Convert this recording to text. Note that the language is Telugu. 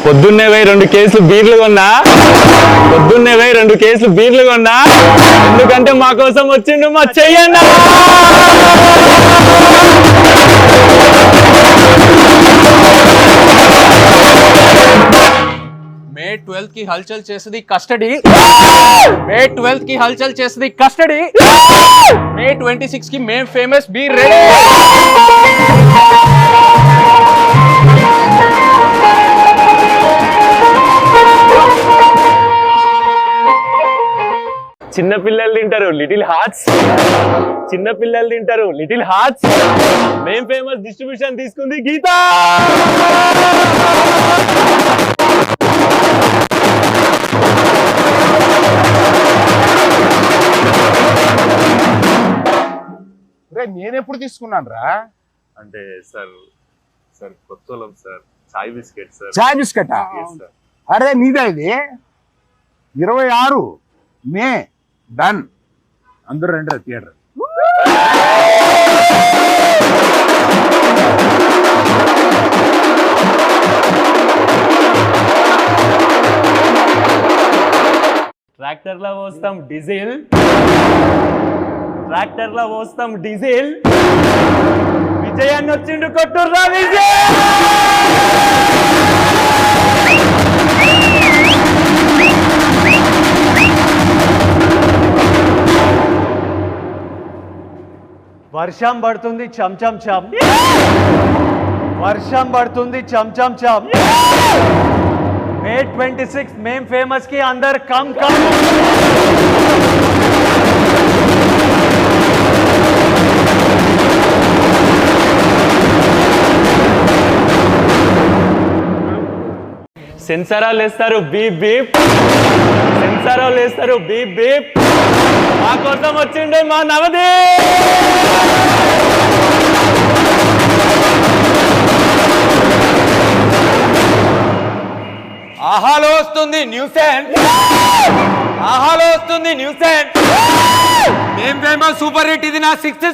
పొద్దున్నే పోయి 2 కేసులు బీర్లు కొన్నా. ఎందుకంటే మా కోసం వచ్చిండు మా చెయ్యన్నా. మే 12 की हलचल చేసేది కస్టడీ. మే 12 की हलचल చేసేది కస్టడీ. మే 26 की మేం ఫేమస్ బీ రెడీ. చిన్న పిల్లలు తింటారు లిటిల్ హార్ట్స్. మేం ఫేమస్ డిస్ట్రిబ్యూషన్ తీసుకుంది గీత. నేనెప్పుడు తీసుకున్నాను రా? అంటే సార్ కొత్త సార్ చాయ్ బిస్కెట్ సార్. చాయ్ బిస్కెట్? అరే నీదే ఇది. 26 మే డన్. అందరూ రండి థియేటర్. ట్రాక్టర్లో పోస్తాం డీజిల్. విజయాన్ని వచ్చిండు కొట్టుర్రా విజయ్. వర్షం పడుతుంది చమ్ చమ్ చమ్. మే 26 మేం ఫేమస్ కి అందరు కమ్. సెన్సారాలు వేస్తారు బీప్ బీప్. మా కోసం వచ్చిండే మా నవది. ఆహాలో వస్తుంది న్యూస్ అండ్ మేం ఫేమస్ సూపర్ హిట్. ఇది నా 6th